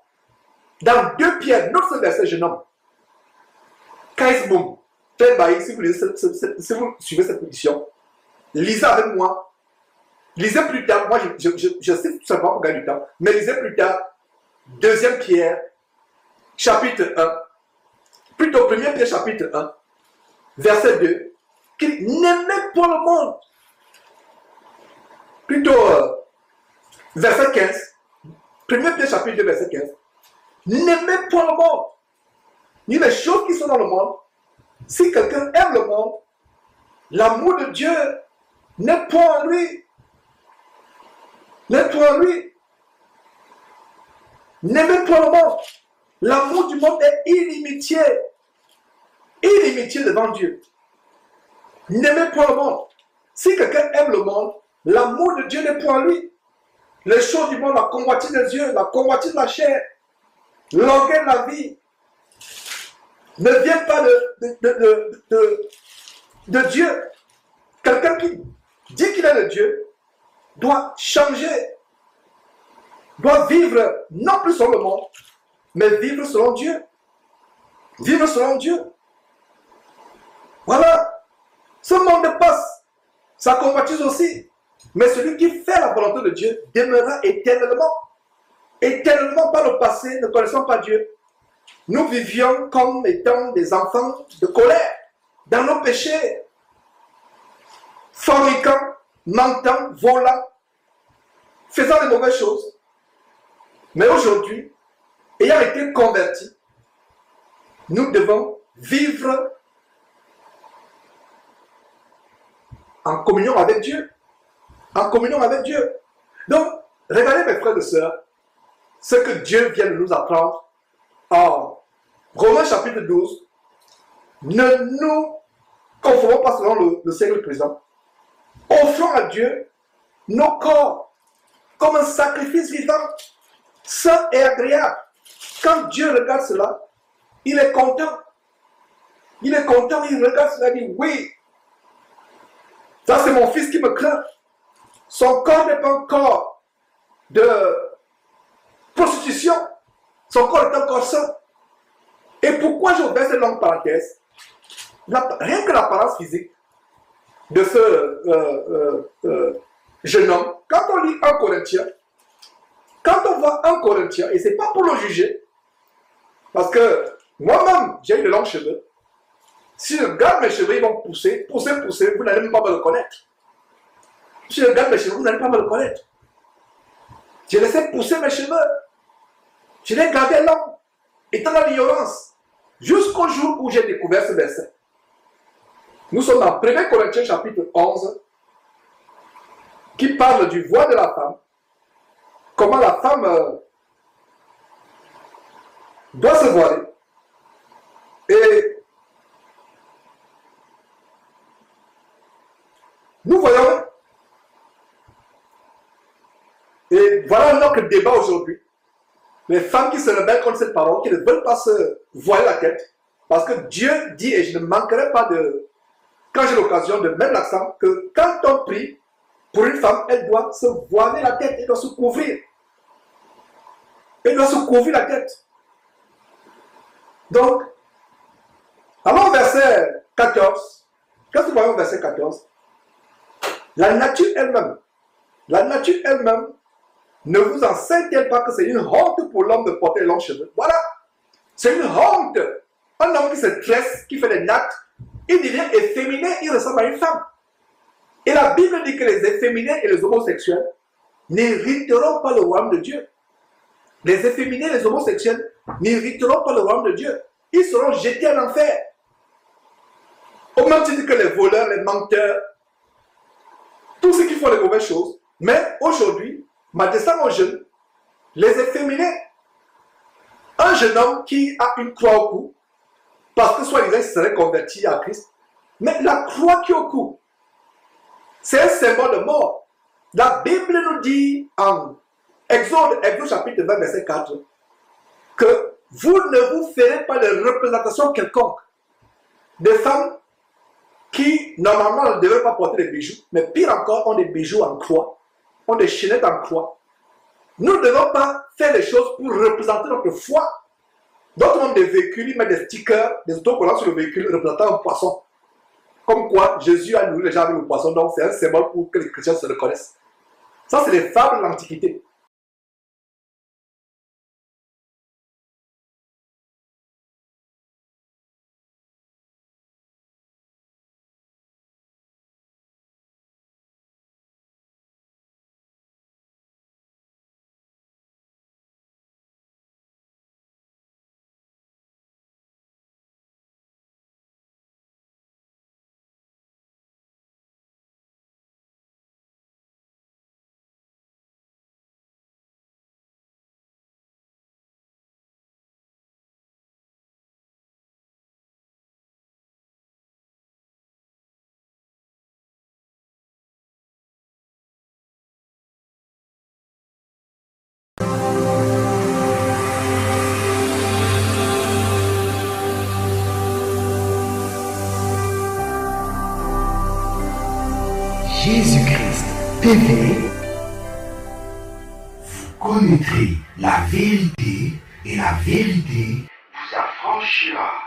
Dans 2 Pierre, notre verset, je nomme. Kaisboum, si vous suivez cette émission, lisez avec moi. Lisez plus tard, moi je sais tout simplement pour gagner du temps, mais lisez plus tard 2 Pierre, chapitre 1, plutôt 1 Pierre, chapitre 1, verset 2, qu'il n'aimait pas le monde. Plutôt verset 15, 1 Pierre, chapitre 2, verset 15, n'aimez pas le monde, ni les choses qui sont dans le monde. Si quelqu'un aime le monde, l'amour de Dieu n'est pas en lui. N'est pas en lui. N'aimez pas le monde. L'amour du monde est inimitié. Inimitié devant Dieu. N'aimez pas le monde. Si quelqu'un aime le monde, l'amour de Dieu n'est pas en lui. Les choses du monde, la convoitise des yeux, la convoitise de la chair, l'orgueil de la vie, ne vient pas de Dieu. Quelqu'un qui dit qu'il est de Dieu doit changer, doit vivre non plus selon le monde, mais vivre selon Dieu. Vivre selon Dieu. Voilà. Ce monde passe. Ça convoitise aussi. Mais celui qui fait la volonté de Dieu demeurera éternellement. Éternellement par le passé, ne connaissant pas Dieu. Nous vivions comme étant des enfants de colère, dans nos péchés, forniquant, mentant, volant, faisant de mauvaises choses. Mais aujourd'hui, ayant été convertis, nous devons vivre en communion avec Dieu. En communion avec Dieu. Donc, regardez mes frères et sœurs, ce que Dieu vient de nous apprendre en Romains chapitre 12. Ne nous conformons pas selon le siècle présent. Offrons à Dieu nos corps comme un sacrifice vivant, saint et agréable. Quand Dieu regarde cela, il est content. Il est content, il regarde, il a dit, oui, ça c'est mon fils qui me craint. Son corps n'est pas un corps de prostitution. Son corps est un corps sain. Et pourquoi je ouvert cette longue parenthèse? Rien que l'apparence physique de ce jeune homme, quand on lit 1 Corinthiens, quand on voit 1 Corinthiens, et ce n'est pas pour le juger, parce que moi-même, j'ai eu de longs cheveux. Si je regarde mes cheveux, ils vont pousser, vous n'allez même pas me le connaître. Si je regarde mes cheveux, vous n'allez pas me le connaître. J'ai laissé pousser mes cheveux. Je les gardé longs, étant dans l'ignorance, jusqu'au jour où j'ai découvert ce verset. Nous sommes dans 1 Corinthiens chapitre 11, qui parle du voile de la femme, comment la femme doit se voiler. Et nous voyons, et voilà notre débat aujourd'hui, les femmes qui se rebellent contre cette parole, qui ne veulent pas se voiler la tête, parce que Dieu dit, et je ne manquerai pas de, quand j'ai l'occasion de mettre l'accent, que quand on prie pour une femme, elle doit se voiler la tête, elle doit se couvrir. Elle doit se couvrir la tête. Donc, allons au verset 14. Qu'est-ce que nous voyons au verset 14? La nature elle-même ne vous enseigne-t-elle pas que c'est une honte pour l'homme de porter les longs cheveux? Voilà, c'est une honte. Un homme qui se tresse, qui fait des actes, il devient efféminé, il ressemble à une femme. Et la Bible dit que les efféminés et les homosexuels n'hériteront pas le royaume de Dieu. Les efféminés et les homosexuels n'hériteront pas le royaume de Dieu. Ils seront jetés en enfer. Au même titre que les voleurs, les menteurs, tous ceux qui font les mauvaises choses. Mais aujourd'hui, m'adressant aux jeunes, les efféminés, un jeune homme qui a une croix au cou, parce que soi-disant il serait converti à Christ, mais la croix qui est au cou, c'est un symbole de mort. La Bible nous dit en Exode chapitre 20, verset 4, que vous ne vous ferez pas de représentation quelconque des femmes qui, normalement, ne devraient pas porter des bijoux, mais pire encore, ont des bijoux en croix, ont des chaînettes en croix. Nous ne devons pas faire les choses pour représenter notre foi. D'autres ont des véhicules, ils mettent des stickers, des autocollants sur le véhicule représentant un poisson. Comme quoi, Jésus a nourri les gens avec le poisson, donc c'est un symbole pour que les chrétiens se reconnaissent. Ça, c'est les fables de l'Antiquité. Jésus-Christ TV, vous connaîtrez la vérité et la vérité vous affranchira.